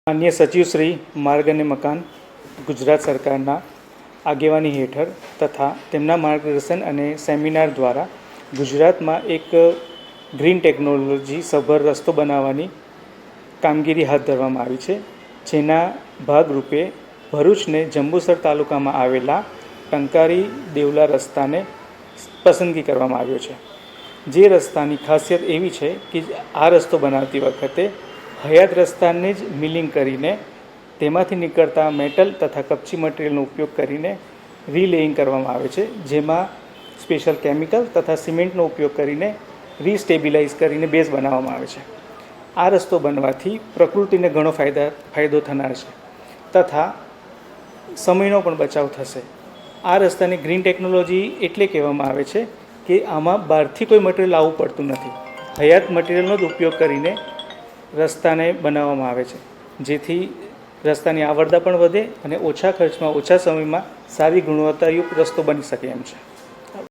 માન્ય સચિવ શ્રી માર્ગ અને મકાન ગુજરાત સરકારના આગેવાની હેઠળ તથા તેમના માર્ગદર્શન અને સેમિનાર દ્વારા ગુજરાતમાં એક ગ્રીન ટેકનોલોજી સભર રસ્તો બનાવવાની કામગીરી હાથ ધરવામાં આવી છે, જેના ભાગરૂપે ભરૂચને જંબુસર તાલુકામાં આવેલા ટંકારી દેવલા રસ્તાને પસંદગી કરવામાં આવ્યો છે. જે રસ્તાની ખાસિયત એવી છે કે આ રસ્તો બનાવતી વખતે હયાત રસ્તાને જ મિલિંગ કરીને તેમાંથી નીકળતા મેટલ તથા કપચી મટીરિયલનો ઉપયોગ કરીને રીલેઇંગ કરવામાં આવે છે, જેમાં સ્પેશિયલ કેમિકલ તથા સિમેન્ટનો ઉપયોગ કરીને રીસ્ટેબિલાઇઝ કરીને બેઝ બનાવવામાં આવે છે. આ રસ્તો બનવાથી પ્રકૃતિને ઘણો ફાયદો થનાર છે તથા સમયનો પણ બચાવ થશે. આ રસ્તાને ગ્રીન ટેકનોલોજી એટલે કહેવામાં આવે છે કે આમાં બહારથી કોઈ મટીરિયલ આવવું પડતું નથી. હયાત મટીરિયલનો જ ઉપયોગ કરીને રસ્તાને બનાવવામાં આવે છે, જેથી રસ્તાની આવરદા પણ વધે અને ઓછા ખર્ચમાં ઓછા સમયમાં સારી ગુણવત્તાયુક્ત રસ્તો બની શકે એમ છે.